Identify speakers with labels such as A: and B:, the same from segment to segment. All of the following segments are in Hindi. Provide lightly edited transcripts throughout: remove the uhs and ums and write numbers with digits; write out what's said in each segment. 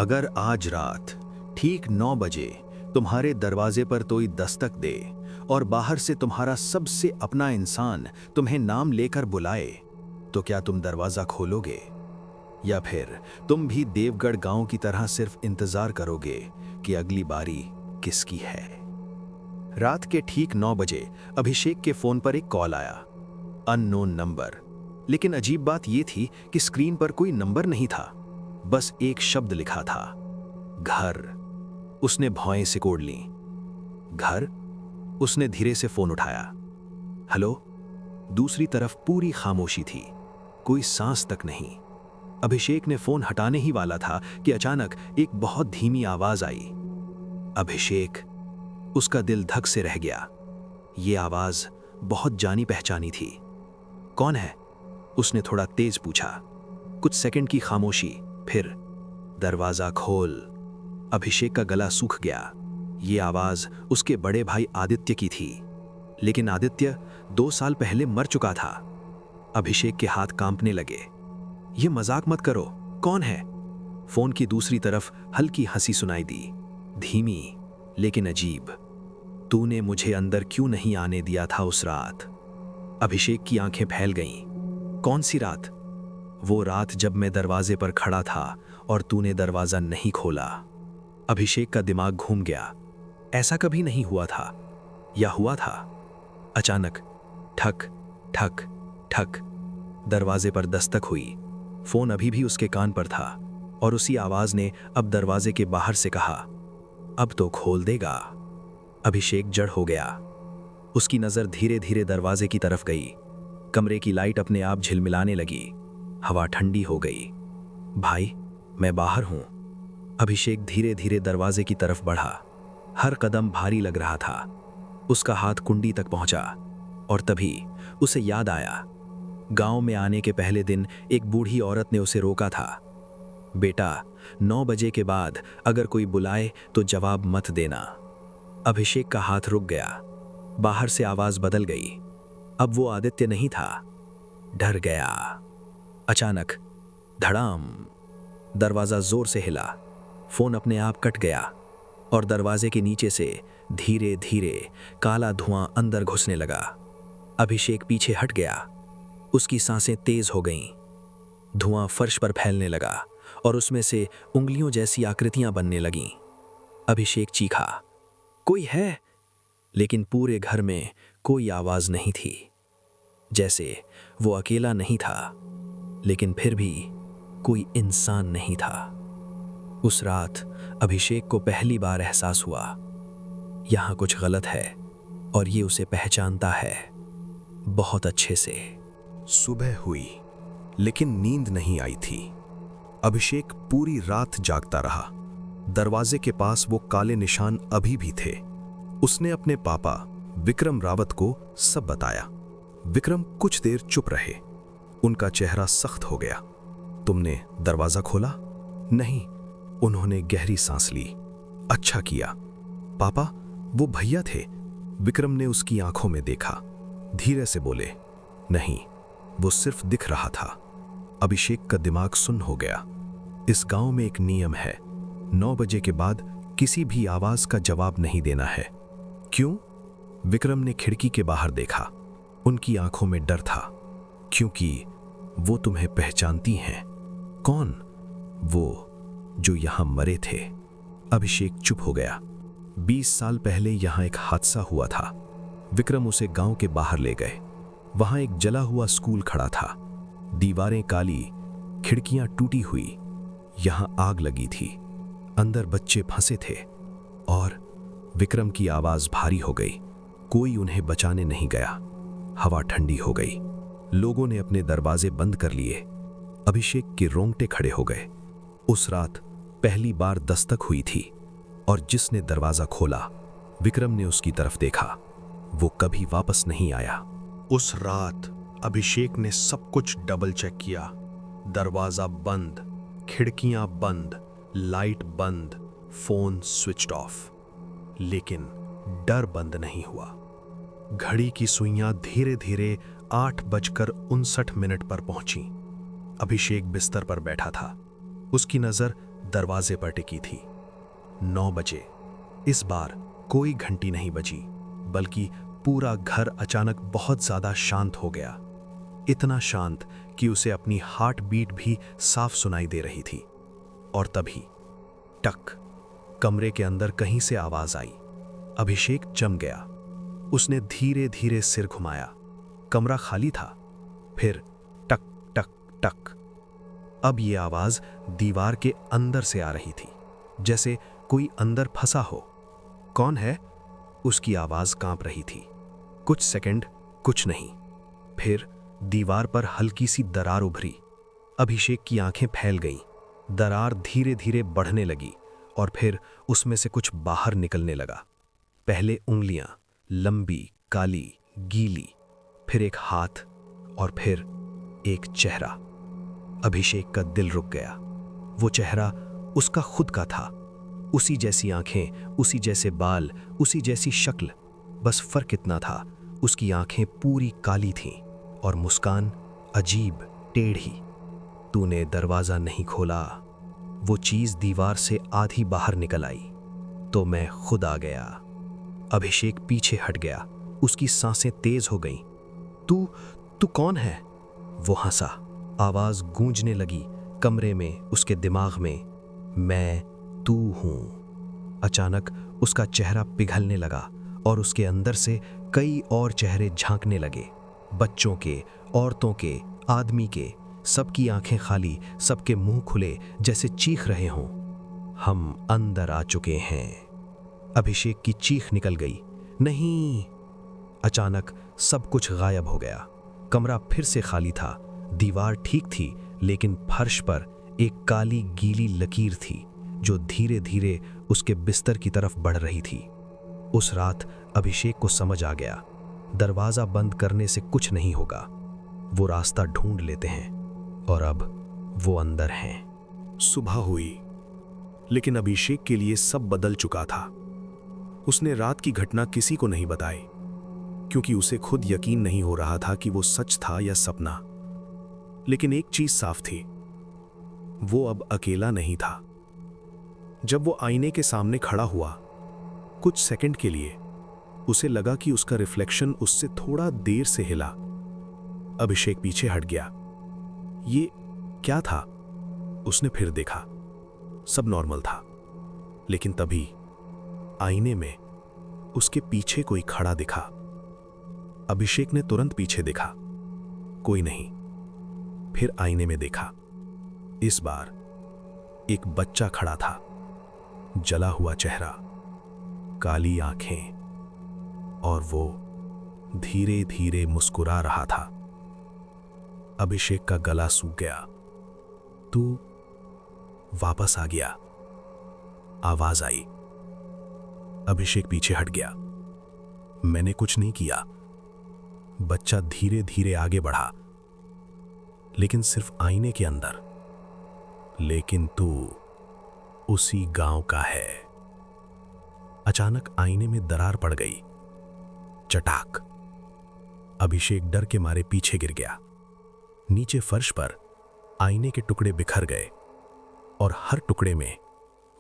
A: अगर आज रात ठीक 9 बजे तुम्हारे दरवाजे पर कोई दस्तक दे और बाहर से तुम्हारा सबसे अपना इंसान तुम्हें नाम लेकर बुलाए, तो क्या तुम दरवाजा खोलोगे? या फिर तुम भी देवगढ़ गांव की तरह सिर्फ इंतजार करोगे कि अगली बारी किसकी है? रात के ठीक 9 बजे अभिषेक के फोन पर एक कॉल आया। Unknown number. लेकिन अजीब बात यह थी कि स्क्रीन पर कोई नंबर नहीं था, बस एक शब्द लिखा था, घर। उसने भौएं सिकोड़ ली। घर? उसने धीरे से फोन उठाया। हेलो? दूसरी तरफ पूरी खामोशी थी, कोई सांस तक नहीं। अभिषेक ने फोन हटाने ही वाला था कि अचानक एक बहुत धीमी आवाज आई। अभिषेक। उसका दिल धक से रह गया। ये आवाज बहुत जानी पहचानी थी। कौन है? उसने थोड़ा तेज पूछा। कुछ सेकंड की खामोशी, फिर दरवाजा खोल। अभिषेक का गला सूख गया। ये आवाज उसके बड़े भाई आदित्य की थी, लेकिन आदित्य 2 साल पहले मर चुका था। अभिषेक के हाथ कांपने लगे। ये मजाक मत करो, कौन है? फोन की दूसरी तरफ हल्की हंसी सुनाई दी, धीमी लेकिन अजीब। तूने मुझे अंदर क्यों नहीं आने दिया था उस रात? अभिषेक की आंखें फैल गईं। कौन सी रात? वो रात जब मैं दरवाजे पर खड़ा था और तूने दरवाजा नहीं खोला। अभिषेक का दिमाग घूम गया। ऐसा कभी नहीं हुआ था, या हुआ था? अचानक ठक ठक ठक, दरवाजे पर दस्तक हुई। फोन अभी भी उसके कान पर था और उसी आवाज ने अब दरवाजे के बाहर से कहा, अब तो खोल देगा। अभिषेक जड़ हो गया। उसकी नजर धीरे धीरे दरवाजे की तरफ गई। कमरे की लाइट अपने आप झिलमिलाने लगी। हवा ठंडी हो गई। भाई, मैं बाहर हूं। अभिषेक धीरे धीरे दरवाजे की तरफ बढ़ा। हर कदम भारी लग रहा था। उसका हाथ कुंडी तक पहुंचा और तभी उसे याद आया। गांव में आने के पहले दिन एक बूढ़ी औरत ने उसे रोका था। बेटा, 9 बजे के बाद अगर कोई बुलाए तो जवाब मत देना। अभिषेक का हाथ रुक गया। बाहर से आवाज बदल गई। अब वो आदित्य नहीं था। डर गया। अचानक धड़ाम, दरवाजा जोर से हिला। फोन अपने आप कट गया और दरवाजे के नीचे से धीरे धीरे काला धुआं अंदर घुसने लगा। अभिषेक पीछे हट गया। उसकी सांसें तेज हो गईं। धुआं फर्श पर फैलने लगा और उसमें से उंगलियों जैसी आकृतियां बनने लगीं। अभिषेक चीखा, कोई है? लेकिन पूरे घर में कोई आवाज नहीं थी। जैसे वो अकेला नहीं था, लेकिन फिर भी कोई इंसान नहीं था। उस रात अभिषेक को पहली बार एहसास हुआ, यहां कुछ गलत है और ये उसे पहचानता है, बहुत अच्छे से।
B: सुबह हुई, लेकिन नींद नहीं आई थी। अभिषेक पूरी रात जागता रहा। दरवाजे के पास वो काले निशान अभी भी थे। उसने अपने पापा विक्रम रावत को सब बताया। विक्रम कुछ देर चुप रहे। उनका चेहरा सख्त हो गया। तुमने दरवाजा खोला? नहीं। उन्होंने गहरी सांस ली। अच्छा किया। पापा, वो भैया थे। विक्रम ने उसकी आंखों में देखा। धीरे से बोले, नहीं, वो सिर्फ दिख रहा था। अभिषेक का दिमाग सुन्न हो गया। इस गांव में एक नियम है, 9 बजे के बाद किसी भी आवाज का जवाब नहीं देना है। क्यों? विक्रम ने खिड़की के बाहर देखा। उनकी आंखों में डर था। क्योंकि वो तुम्हें पहचानती हैं। कौन? वो जो यहां मरे थे। अभिषेक चुप हो गया। 20 साल पहले यहां एक हादसा हुआ था। विक्रम उसे गांव के बाहर ले गए। वहां एक जला हुआ स्कूल खड़ा था। दीवारें काली, खिड़कियां टूटी हुई। यहां आग लगी थी। अंदर बच्चे फंसे थे। और विक्रम की आवाज भारी हो गई। कोई उन्हें बचाने नहीं गया। हवा ठंडी हो गई। लोगों ने अपने दरवाजे बंद कर लिए। अभिषेक के रोंगटे खड़े हो गए। उस रात पहली बार दस्तक हुई थी और जिसने दरवाजा खोला, विक्रम ने उसकी तरफ देखा। वो कभी वापस नहीं आया।
A: उस रात अभिषेक ने सब कुछ डबल चेक किया। दरवाजा बंद, खिड़कियां बंद, लाइट बंद, फोन स्विच्ड ऑफ। लेकिन डर बंद नहीं हुआ। घड़ी की सुइयां धीरे धीरे 8:59 पर पहुंची। अभिषेक बिस्तर पर बैठा था। उसकी नजर
B: दरवाजे पर टिकी थी। 9 बजे। इस बार कोई घंटी नहीं बजी, बल्कि पूरा घर अचानक बहुत ज्यादा शांत हो गया। इतना शांत कि उसे अपनी हार्ट बीट भी साफ सुनाई दे रही थी। और तभी टक, कमरे के अंदर कहीं से आवाज आई। अभिषेक जम गया। उसने धीरे धीरे सिर घुमाया। कमरा खाली था। फिर टक टक टक। अब ये आवाज दीवार के अंदर से आ रही थी, जैसे कोई अंदर फंसा हो। कौन है? उसकी आवाज कांप रही थी। कुछ सेकंड कुछ नहीं। फिर दीवार पर हल्की सी दरार उभरी। अभिषेक की आंखें फैल गईं। दरार धीरे धीरे बढ़ने लगी और फिर उसमें से कुछ बाहर निकलने लगा। पहले उंगलियां, लंबी, काली, गीली, फिर एक हाथ और फिर एक चेहरा। अभिषेक का दिल रुक गया। वो चेहरा उसका खुद का था। उसी जैसी आंखें, उसी जैसे बाल, उसी जैसी शक्ल। बस फर्क इतना था, उसकी आंखें पूरी काली थीं और मुस्कान अजीब, टेढ़ी। तूने दरवाजा नहीं खोला। वो चीज दीवार से आधी बाहर निकल आई तो मैं खुद आ गया। अभिषेक पीछे हट गया। उसकी सांसें तेज हो गईं। तू कौन है? वो हंसा। आवाज गूंजने लगी कमरे में, उसके दिमाग में। मैं तू हूं। अचानक उसका चेहरा पिघलने लगा और उसके अंदर से कई और चेहरे झांकने लगे। बच्चों के, औरतों के, आदमी के। सबकी आंखें खाली, सबके मुंह खुले, जैसे चीख रहे हों। हम अंदर आ चुके हैं। अभिषेक की चीख निकल गई। नहीं। अचानक सब कुछ गायब हो गया। कमरा फिर से खाली था। दीवार ठीक थी, लेकिन फर्श पर एक काली गीली लकीर थी जो धीरे धीरे उसके बिस्तर की तरफ बढ़ रही थी। उस रात अभिषेक को समझ आ गया, दरवाजा बंद करने से कुछ नहीं होगा। वो रास्ता ढूंढ लेते हैं और अब वो अंदर हैं।
C: सुबह हुई, लेकिन अभिषेक के लिए सब बदल चुका था। उसने रात की घटना किसी को नहीं बताई, क्योंकि उसे खुद यकीन नहीं हो रहा था कि वो सच था या सपना। लेकिन एक चीज साफ थी, वो अब अकेला नहीं था। जब वो आईने के सामने खड़ा हुआ, कुछ सेकंड के लिए उसे लगा कि उसका रिफ्लेक्शन उससे थोड़ा देर से हिला। अभिषेक पीछे हट गया। ये क्या था? उसने फिर देखा। सब नॉर्मल था, लेकिन तभी आईने में उसके पीछे कोई खड़ा दिखा। अभिषेक ने तुरंत पीछे देखा, कोई नहीं। फिर आईने में देखा। इस बार एक बच्चा खड़ा था। जला हुआ चेहरा, काली आंखें, और वो धीरे धीरे मुस्कुरा रहा था। अभिषेक का गला सूख गया। तू वापस आ गया, आवाज आई। अभिषेक पीछे हट गया। मैंने कुछ नहीं किया। बच्चा धीरे धीरे आगे बढ़ा, लेकिन सिर्फ आईने के अंदर। लेकिन तू उसी गांव का है। अचानक आईने में दरार पड़ गई। चटाक। अभिषेक डर के मारे पीछे गिर गया। नीचे फर्श पर आईने के टुकड़े बिखर गए और हर टुकड़े में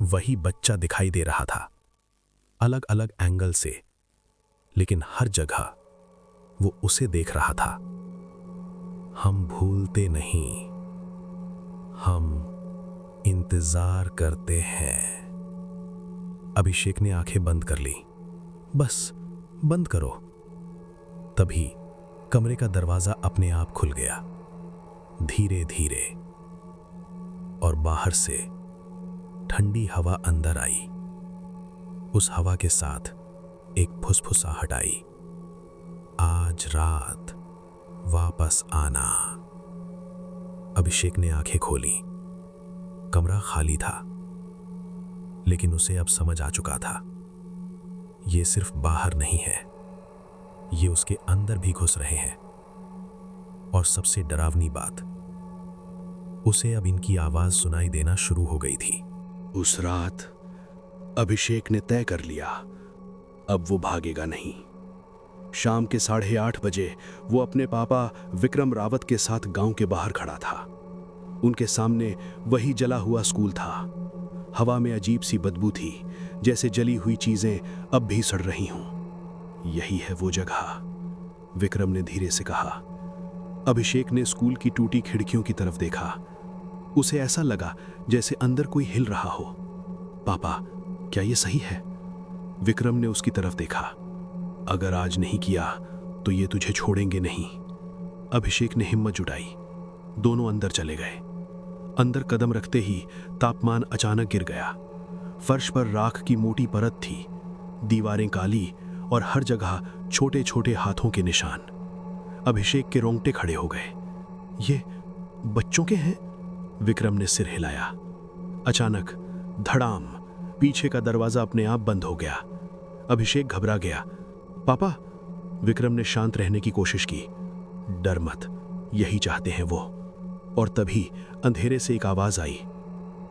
C: वही बच्चा दिखाई दे रहा था, अलग अलग एंगल से, लेकिन हर जगह वो उसे देख रहा था। हम भूलते नहीं, हम इंतजार करते हैं। अभिषेक ने आंखें बंद कर ली। बस बंद करो। तभी कमरे का दरवाजा अपने आप खुल गया, धीरे धीरे, और बाहर से ठंडी हवा अंदर आई। उस हवा के साथ एक फुसफुसाहट आई। आज रात वापस आना। अभिषेक ने आंखें खोली। कमरा खाली था, लेकिन उसे अब समझ आ चुका था, ये सिर्फ बाहर नहीं है, ये उसके अंदर भी घुस रहे हैं। और सबसे डरावनी बात, उसे अब इनकी आवाज सुनाई देना शुरू हो गई थी। उस रात अभिषेक ने तय कर लिया, अब वो भागेगा नहीं। शाम के 8:30 बजे वो अपने पापा विक्रम रावत के साथ गांव के बाहर खड़ा था। उनके सामने वही जला हुआ स्कूल था, हवा में अजीब सी बदबू थी, जैसे जली हुई चीजें अब भी सड़ रही हों। यही है वो जगह, विक्रम ने धीरे से कहा। अभिषेक ने स्कूल की टूटी खिड़कियों की तरफ देखा। उसे ऐसा लगा जैसे अंदर कोई हिल रहा हो। पापा, क्या ये सही है? विक्रम ने उसकी तरफ देखा। अगर आज नहीं किया तो ये तुझे छोड़ेंगे नहीं। अभिषेक ने हिम्मत जुटाई। दोनों अंदर चले गए। अंदर कदम रखते ही तापमान अचानक गिर गया। फर्श पर राख की मोटी परत थी, दीवारें काली और हर जगह छोटे छोटे हाथों के निशान। अभिषेक के रोंगटे खड़े हो गए। ये बच्चों के हैं? विक्रम ने सिर हिलाया। अचानक धड़ाम, पीछे का दरवाजा अपने आप बंद हो गया। अभिषेक घबरा गया। पापा, विक्रम ने शांत रहने की कोशिश की। डर मत, यही चाहते हैं वो। और तभी अंधेरे से एक आवाज आई,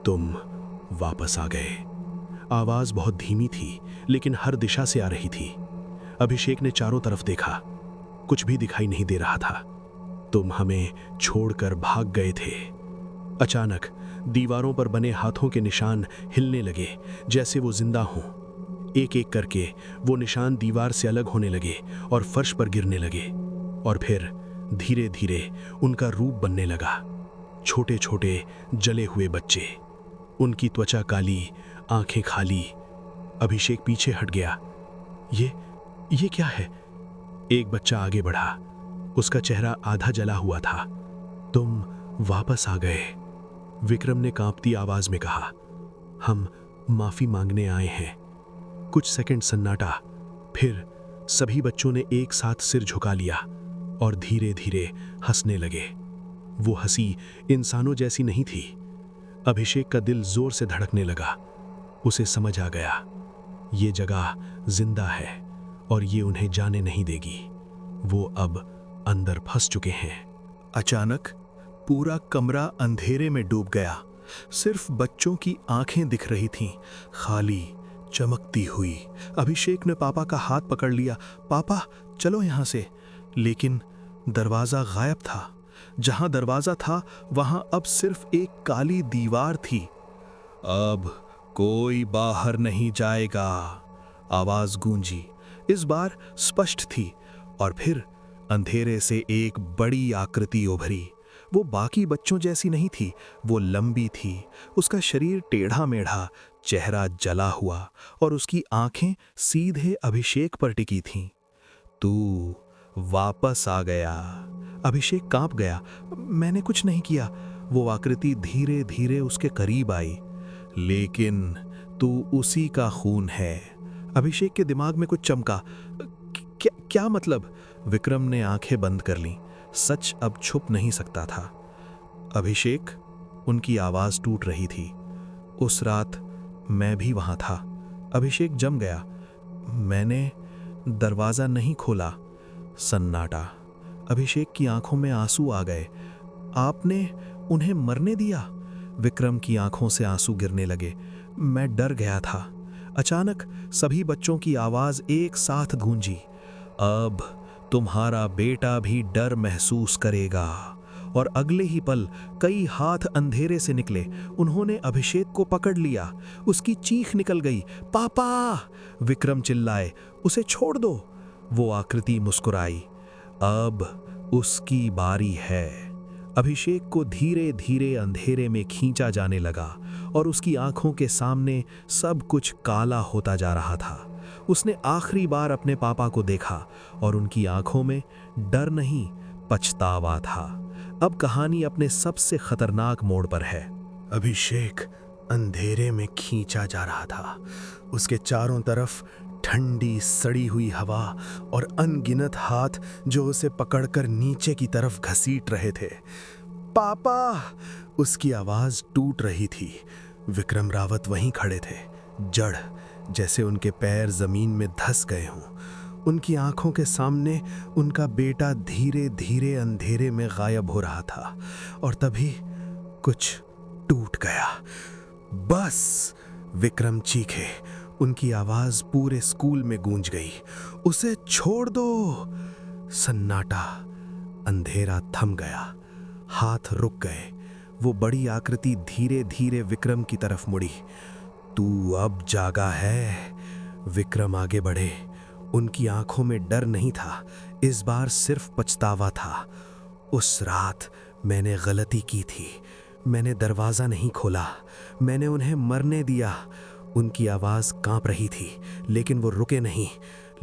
C: तुम वापस आ गए। आवाज बहुत धीमी थी, लेकिन हर दिशा से आ रही थी। अभिषेक ने चारों तरफ देखा, कुछ भी दिखाई नहीं दे रहा था। तुम हमें छोड़कर भाग गए थे। अचानक दीवारों पर बने हाथों के निशान हिलने लगे, जैसे वो जिंदा हों। एक एक करके वो निशान दीवार से अलग होने लगे और फर्श पर गिरने लगे। और फिर धीरे धीरे उनका रूप बनने लगा। छोटे छोटे जले हुए बच्चे, उनकी त्वचा काली, आंखें खाली। अभिषेक पीछे हट गया। ये क्या है? एक बच्चा आगे बढ़ा। उसका चेहरा आधा जला हुआ था। तुम वापस आ गए, विक्रम ने कांपती आवाज में कहा। हम माफी मांगने आए हैं। कुछ सेकंड सन्नाटा, फिर सभी बच्चों ने एक साथ सिर झुका लिया और धीरे धीरे हंसने लगे। वो हंसी इंसानों जैसी नहीं थी। अभिषेक का दिल जोर से धड़कने लगा। उसे समझ आ गया, ये जगह जिंदा है और ये उन्हें जाने नहीं देगी। वो अब अंदर फंस चुके हैं।
A: अचानक पूरा कमरा अंधेरे में डूब गया। सिर्फ बच्चों की आंखें दिख रही थीं, खाली, चमकती हुई। अभिषेक ने पापा का हाथ पकड़ लिया। पापा, चलो यहां से। लेकिन दरवाजा गायब था। जहां दरवाजा था वहां अब सिर्फ एक काली दीवार थी। अब कोई बाहर नहीं जाएगा, आवाज गूंजी। इस बार स्पष्ट थी। और फिर अंधेरे से एक बड़ी आकृति उभरी। वो बाकी बच्चों जैसी नहीं थी, वो लंबी थी। उसका शरीर टेढ़ा मेढ़ा, चेहरा जला हुआ और उसकी आंखें सीधे अभिषेक पर टिकी थीं। तू वापस आ गया। अभिषेक कांप गया। मैंने कुछ नहीं किया। वो आकृति धीरे धीरे उसके करीब आई। लेकिन तू उसी का खून है। अभिषेक के दिमाग में कुछ चमका। क्या मतलब? विक्रम ने आंखें बंद कर लीं। सच अब छुप नहीं सकता था। अभिषेक, उनकी आवाज टूट रही थी। उस रात मैं भी वहां था। अभिषेक जम गया। मैंने दरवाजा नहीं खोला। सन्नाटा। अभिषेक की आंखों में आंसू आ गए। आपने उन्हें मरने दिया? विक्रम की आंखों से आंसू गिरने लगे। मैं डर गया था। अचानक सभी बच्चों की आवाज एक साथ गूंजी। अब तुम्हारा बेटा भी डर महसूस करेगा। और अगले ही पल कई हाथ अंधेरे से निकले। उन्होंने अभिषेक को पकड़ लिया। उसकी चीख निकल गई। पापा! विक्रम चिल्लाए। उसे छोड़ दो। वो आकृति मुस्कुराई। अब उसकी बारी है। अभिषेक को धीरे धीरे अंधेरे में खींचा जाने लगा और उसकी आंखों के सामने सब कुछ काला होता जा रहा था। उसने आखिरी बार अपने पापा को देखा और उनकी आंखों में डर नहीं, पछतावा था। अब कहानी अपने सबसे खतरनाक मोड़ पर है।
C: अभिषेक अंधेरे में खींचा जा रहा था। उसके चारों तरफ ठंडी सड़ी हुई हवा और अनगिनत हाथ जो उसे पकड़कर नीचे की तरफ घसीट रहे थे। पापा! उसकी आवाज टूट रही थी। विक्रम रावत वहीं खड़े थे, जड़, जैसे उनके पैर जमीन में धंस गए हों। उनकी आंखों के सामने उनका बेटा धीरे धीरे अंधेरे में गायब हो रहा था। और तभी कुछ टूट गया। बस! विक्रम चीखे। उनकी आवाज पूरे स्कूल में गूंज गई। उसे छोड़ दो। सन्नाटा। अंधेरा थम गया। हाथ रुक गए।
B: वो बड़ी आकृति धीरे धीरे विक्रम की तरफ मुड़ी। तू अब जागा है। विक्रम आगे बढ़े। उनकी आंखों में डर नहीं था, इस बार सिर्फ पछतावा था। उस रात मैंने गलती की थी। मैंने दरवाज़ा नहीं खोला, मैंने उन्हें मरने दिया। उनकी आवाज़ कांप रही थी, लेकिन वो रुके नहीं।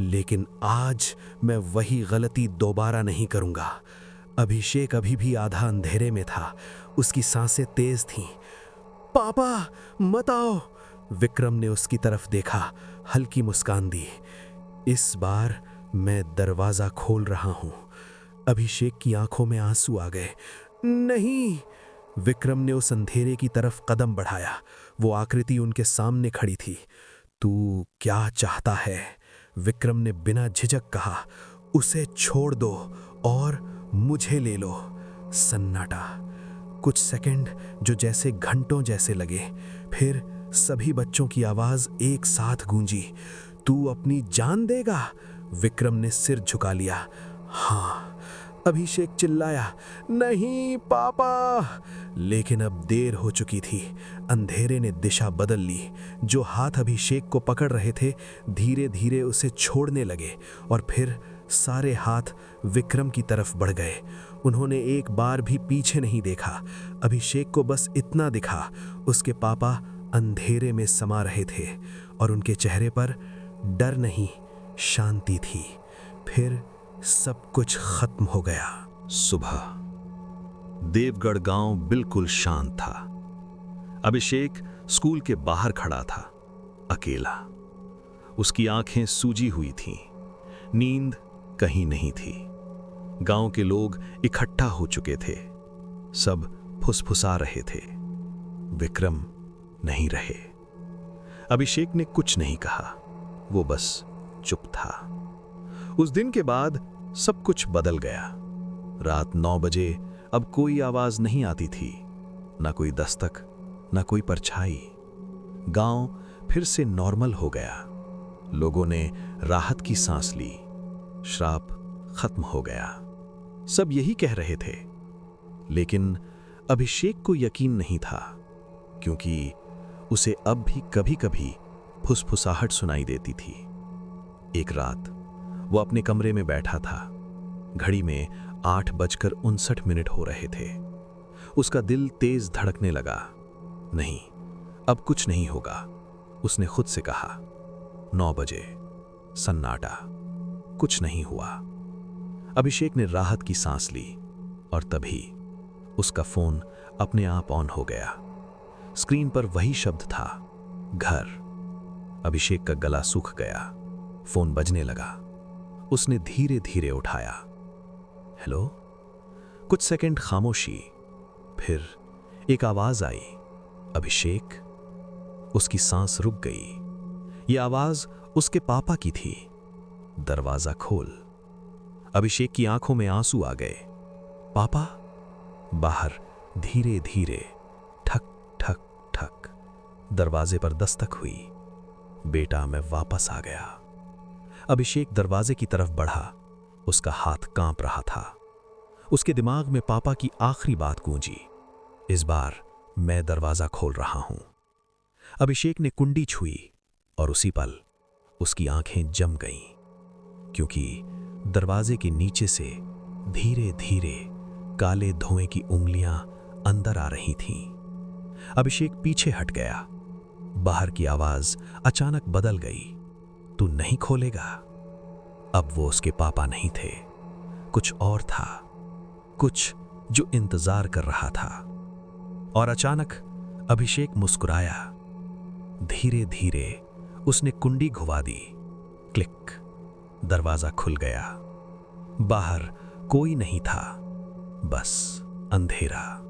B: लेकिन आज मैं वही गलती दोबारा नहीं करूँगा। अभिषेक अभी भी आधा अंधेरे में था, उसकी सांसें तेज थीं। पापा मत आओ। विक्रम ने उसकी तरफ देखा, हल्की मुस्कान दी। इस बार मैं दरवाज़ा खोल रहा हूँ। अभिषेक की आंखों में आंसू आ गए। नहीं। विक्रम ने उस अंधेरे की तरफ कदम बढ़ाया। वो आकृति उनके सामने खड़ी थी। तू क्या चाहता है? विक्रम ने बिना झिझक कहा। उसे छोड़ दो और मुझे ले लो। सन्नाटा। कुछ सेकंड जो जैसे घंटों जैसे लगे। फिर सभी बच्चों की आवाज एक साथ गूंजी। तू अपनी जान देगा? विक्रम ने सिर झुका लिया। हाँ। अभिषेक चिल्लाया। नहीं पापा। लेकिन अब देर हो चुकी थी। अंधेरे ने दिशा बदल ली। जो हाथ अभिषेक को पकड़ रहे थे धीरे धीरे उसे छोड़ने लगे और फिर सारे हाथ विक्रम की तरफ बढ़ गए। उन्होंने एक बार भी पीछे नहीं देखा। अभिषेक को बस इतना दिखा, उसके पापा अंधेरे में समा रहे थे और उनके चेहरे पर डर नहीं, शांति थी। फिर सब कुछ खत्म हो गया।
A: सुबह देवगढ़ गांव बिल्कुल शांत था। अभिषेक स्कूल के बाहर खड़ा था, अकेला। उसकी आंखें सूजी हुई थीं, नींद कहीं नहीं थी। गांव के लोग इकट्ठा हो चुके थे, सब फुसफुसा रहे थे। विक्रम नहीं रहे। अभिषेक ने कुछ नहीं कहा, वो बस चुप था। उस दिन के बाद सब कुछ बदल गया। रात 9 बजे अब कोई आवाज नहीं आती थी, ना कोई दस्तक, ना कोई परछाई। गांव फिर से नॉर्मल हो गया। लोगों ने राहत की सांस ली। श्राप खत्म हो गया। सब यही कह रहे थे, लेकिन अभिषेक को यकीन नहीं था, क्योंकि उसे अब भी कभी-कभी फुसफुसाहट सुनाई देती थी। एक रात वो अपने कमरे में बैठा था। घड़ी में 8:59 हो रहे थे। उसका दिल तेज धड़कने लगा। नहीं, अब कुछ नहीं होगा, उसने खुद से कहा। 9 बजे, सन्नाटा, कुछ नहीं हुआ। अभिषेक ने राहत की सांस ली और तभी उसका फोन अपने आप ऑन हो गया। स्क्रीन पर वही शब्द था, घर। अभिषेक का गला सूख गया। फोन बजने लगा। उसने धीरे धीरे उठाया। हेलो। कुछ सेकंड खामोशी, फिर एक आवाज आई, अभिषेक। उसकी सांस रुक गई। यह आवाज उसके पापा की थी। दरवाजा खोल। अभिषेक की आंखों में आंसू आ गए। पापा। बाहर धीरे धीरे ठक ठक ठक दरवाजे पर दस्तक हुई। बेटा, मैं वापस आ गया। अभिषेक दरवाजे की तरफ बढ़ा। उसका हाथ कांप रहा था। उसके दिमाग में पापा की आखिरी बात गूंजी, इस बार मैं दरवाजा खोल रहा हूं। अभिषेक ने कुंडी छुई और उसी पल उसकी आंखें जम गईं, क्योंकि दरवाजे के नीचे से धीरे धीरे काले धुएं की उंगलियां अंदर आ रही थीं। अभिषेक पीछे हट गया। बाहर की आवाज अचानक बदल गई, तू नहीं खोलेगा? अब वो उसके पापा नहीं थे, कुछ और था, कुछ जो इंतजार कर रहा था। और अचानक अभिषेक मुस्कुराया। धीरे धीरे उसने कुंडी घुमा दी। क्लिक, दरवाजा खुल गया। बाहर कोई नहीं था, बस अंधेरा।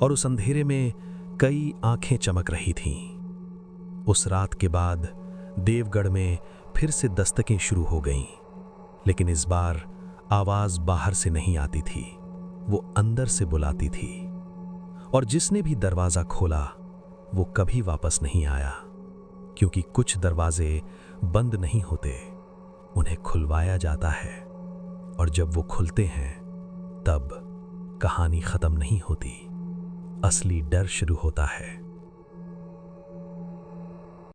A: और उस अंधेरे में कई आंखें चमक रही थीं। उस रात के बाद देवगढ़ में फिर से दस्तकें शुरू हो गईं, लेकिन इस बार आवाज बाहर से नहीं आती थी, वो अंदर से बुलाती थी। और जिसने भी दरवाजा खोला वो कभी वापस नहीं आया, क्योंकि कुछ दरवाजे बंद नहीं होते, उन्हें खुलवाया जाता है। और जब वो खुलते हैं तब कहानी खत्म नहीं होती,
B: असली डर शुरू होता है।